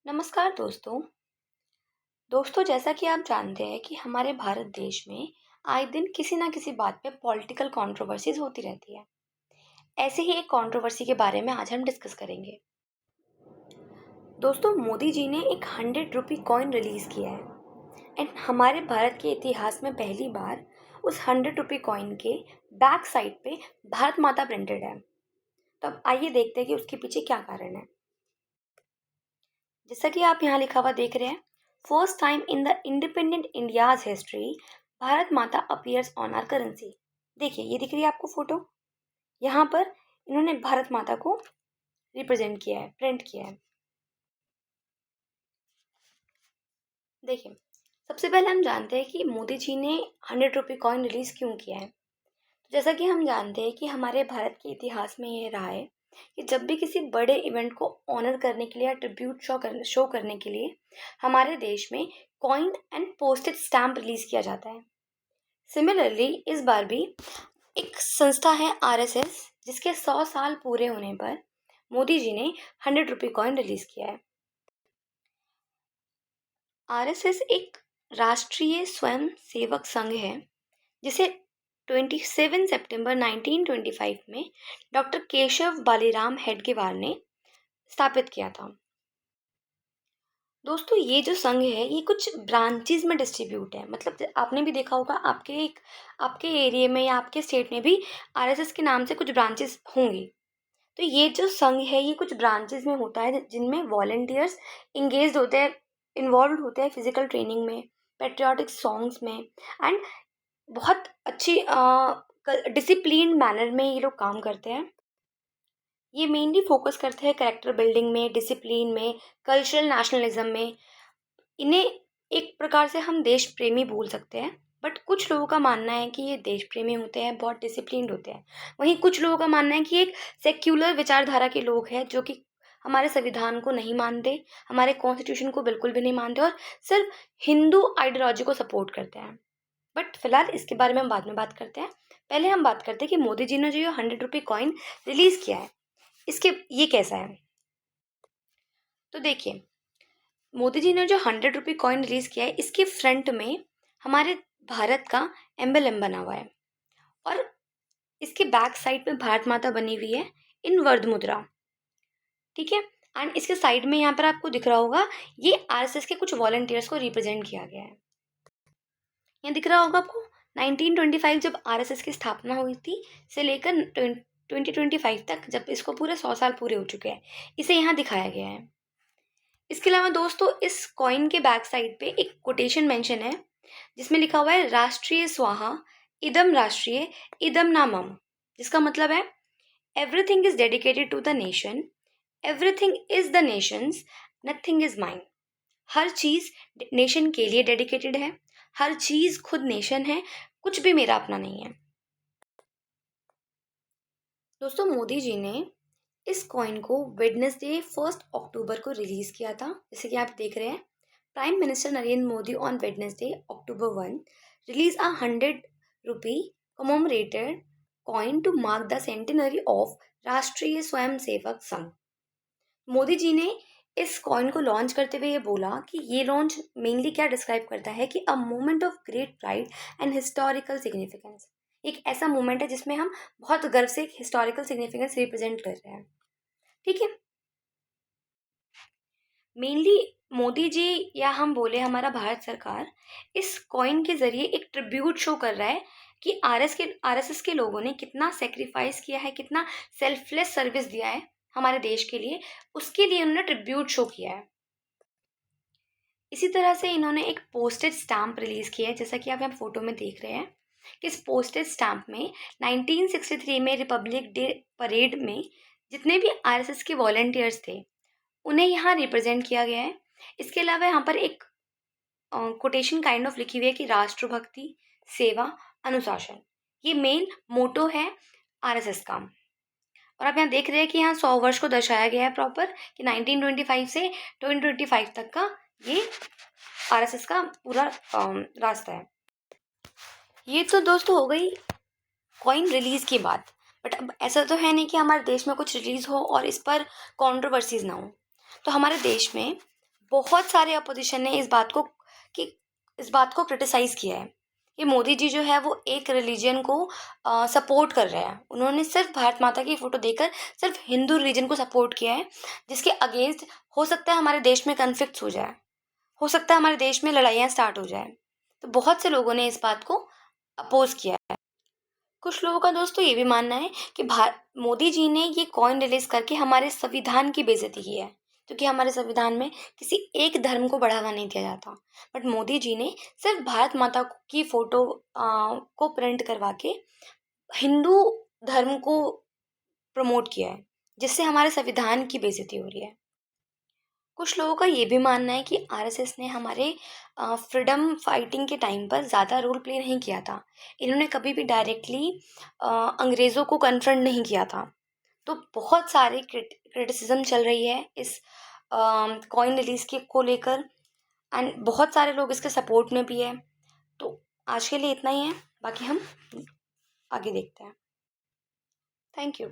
नमस्कार दोस्तों। जैसा कि आप जानते हैं कि हमारे भारत देश में आए दिन किसी ना किसी बात पे पॉलिटिकल कंट्रोवर्सीज होती रहती है। ऐसे ही एक कंट्रोवर्सी के बारे में आज हम डिस्कस करेंगे। दोस्तों, मोदी जी ने एक 100 रुपी कॉइन रिलीज किया है एंड हमारे भारत के इतिहास में पहली बार उस 100 रुपी कॉइन के बैक साइड पे भारत माता प्रिंटेड है। तो अब आइए देखते हैं कि उसके पीछे क्या कारण है। जैसा कि आप यहाँ लिखा हुआ देख रहे हैं, first time in the independent India's history Bharat माता अपीयर्स ऑन आर करेंसी। देखिए, ये दिख रही है आपको फोटो। यहाँ पर इन्होंने भारत माता को रिप्रेजेंट किया है, प्रिंट किया है। देखिए, सबसे पहले हम जानते हैं कि मोदी जी ने 100 रुपी कॉइन रिलीज क्यों किया है। तो जैसा कि हम जानते हैं कि हमारे भारत के इतिहास में ये रहा है कि जब भी किसी बड़े इवेंट को ऑनर करने के लिए या ट्रिब्यूट शो करने के लिए हमारे देश में coin and posted stamp release किया जाता है। सिमिलरली इस बार भी एक संस्था है आरएसएस, जिसके 100 साल पूरे होने पर मोदी जी ने 100 रुपी कॉइन रिलीज किया है। आरएसएस एक राष्ट्रीय स्वयं सेवक संघ है जिसे 27 सितंबर 1925 में डॉक्टर केशव बालीराम हेडगेवार ने स्थापित किया था। दोस्तों, ये जो संघ है ये कुछ ब्रांचेस में डिस्ट्रीब्यूट है। मतलब आपने भी देखा होगा, आपके एरिया में या आपके स्टेट में भी आरएसएस के नाम से कुछ ब्रांचेस होंगी। तो ये जो संघ है ये कुछ ब्रांचेस में होता है जिनमें वॉलंटियर्स इंगेज होते हैं, इन्वॉल्व होते हैं फिजिकल ट्रेनिंग में, पेट्रियाटिक सॉन्ग्स में एंड बहुत अच्छी डिसिप्लिन मैनर में ये लोग काम करते हैं। ये मेनली फोकस करते हैं करेक्टर बिल्डिंग में, डिसिप्लिन में, कल्चरल नेशनलिज्म में। इन्हें एक प्रकार से हम देश प्रेमी बोल सकते हैं। बट कुछ लोगों का मानना है कि ये देश प्रेमी होते हैं, बहुत डिसिप्लिन्ड होते हैं। वहीं कुछ लोगों का मानना है कि एक सेक्युलर विचारधारा के लोग हैं जो कि हमारे संविधान को नहीं मानते, हमारे कॉन्स्टिट्यूशन को बिल्कुल भी नहीं मानते और सिर्फ हिंदू आइडियोलॉजी को सपोर्ट करते हैं। बट फिलहाल इसके बारे में हम बाद में बात करते हैं। पहले हम बात करते हैं कि मोदी जी ने जो ये 100 रुपी कॉइन रिलीज किया है, इसके ये कैसा है। तो देखिए, मोदी जी ने जो 100 रुपी कॉइन रिलीज किया है इसके फ्रंट में हमारे भारत का एम्बलम बना हुआ है और इसके बैक साइड में भारत माता बनी हुई है इन वर्ध मुद्रा। ठीक है। एंड इसके साइड में यहाँ पर आपको दिख रहा होगा, ये आरएसएस के कुछ वॉलंटियर्स को रिप्रेजेंट किया गया है। यहाँ दिख रहा होगा आपको 1925 जब आरएसएस की स्थापना हुई थी से लेकर 2025 तक, जब इसको पूरे 100 साल पूरे हो चुके हैं, इसे यहाँ दिखाया गया है। इसके अलावा दोस्तों, इस कॉइन के बैक साइड पे एक कोटेशन मेंशन है जिसमें लिखा हुआ है राष्ट्रीय स्वाहा इदम राष्ट्रीय इदम नामम, जिसका मतलब है everything is dedicated to the nation, everything is the Nations, nothing is mine. हर चीज नेशन के लिए डेडिकेटेड है, हर चीज खुद नेशन है, कुछ भी मेरा अपना नहीं है। दोस्तों, मोदी जी ने इस कॉइन को वेडनेसडे 1 अक्टूबर को रिलीज किया था, जैसे कि आप देख रहे हैं। Prime minister Narendra Modi on Wednesday October 1 release a 100 rupee कमोमरेटेड coin to mark the centenary of राष्ट्रीय स्वयं सेवक संघ। मोदी जी ने इस कॉइन को लॉन्च करते हुए ये बोला कि ये लॉन्च मेनली क्या डिस्क्राइब करता है कि a moment of great pride and historical significance. एक ऐसा मोमेंट है जिसमें हम बहुत गर्व से एक हिस्टोरिकल सिग्निफिकेंस रिप्रेजेंट कर रहे हैं। ठीक है। मेनली मोदी जी या हम बोले हमारा भारत सरकार इस कॉइन के जरिए एक ट्रिब्यूट शो कर रहा है कि आरएसएस के लोगों ने कितना सेक्रीफाइस किया है, कितना सेल्फलेस सर्विस दिया है हमारे देश के लिए, उसके लिए उन्होंने ट्रिब्यूट शो किया है। इसी तरह से इन्होंने एक पोस्टेड स्टैम्प रिलीज किया है, जैसा कि आप यहाँ फोटो में देख रहे हैं कि इस पोस्टेड स्टैम्प में 1963 में रिपब्लिक डे परेड में जितने भी आरएसएस के वॉलंटियर्स थे उन्हें यहाँ रिप्रेजेंट किया गया है। इसके अलावा यहाँ पर एक कोटेशन काइंड ऑफ लिखी हुई है कि राष्ट्रभक्ति, सेवा, अनुशासन, ये मेन मोटो है आरएसएस का। और आप यहाँ देख रहे हैं कि यहाँ 100 वर्ष को दर्शाया गया है प्रॉपर कि 1925 से 2025 तक का ये आरएसएस का पूरा रास्ता है। ये तो दोस्तों हो गई कॉइन रिलीज की बात। बट अब ऐसा तो है नहीं कि हमारे देश में कुछ रिलीज हो और इस पर कंट्रोवर्सीज ना हो। तो हमारे देश में बहुत सारे अपोजिशन ने कि इस बात को क्रिटिसाइज़ किया है कि मोदी जी जो है वो एक रिलीजन को सपोर्ट कर रहे हैं। उन्होंने सिर्फ़ भारत माता की फ़ोटो देकर सिर्फ़ हिंदू रिलीजन को सपोर्ट किया है, जिसके अगेंस्ट हो सकता है हमारे देश में कॉन्फ्लिक्ट्स हो जाए, हो सकता है हमारे देश में लड़ाइयाँ स्टार्ट हो जाएँ। तो बहुत से लोगों ने इस बात को अपोज़ किया है। कुछ लोगों का दोस्तों ये भी मानना है कि मोदी जी ने ये कॉइन रिलीज़ करके हमारे संविधान की बेइज़्ज़ती की है, क्योंकि हमारे संविधान में किसी एक धर्म को बढ़ावा नहीं दिया जाता। बट मोदी जी ने सिर्फ़ भारत माता की फ़ोटो को प्रिंट करवा के हिंदू धर्म को प्रमोट किया है, जिससे हमारे संविधान की बेइज़्ज़ती हो रही है। कुछ लोगों का ये भी मानना है कि आरएसएस ने हमारे फ्रीडम फाइटिंग के टाइम पर ज़्यादा रोल प्ले नहीं किया था। इन्होंने कभी भी डायरेक्टली अंग्रेज़ों को कन्फ्रंट नहीं किया था। तो बहुत सारी क्रिटिसिज्म चल रही है इस कॉइन रिलीज़ के को लेकर, एंड बहुत सारे लोग इसके सपोर्ट में भी है। तो आज के लिए इतना ही है, बाकी हम आगे देखते हैं। Thank you.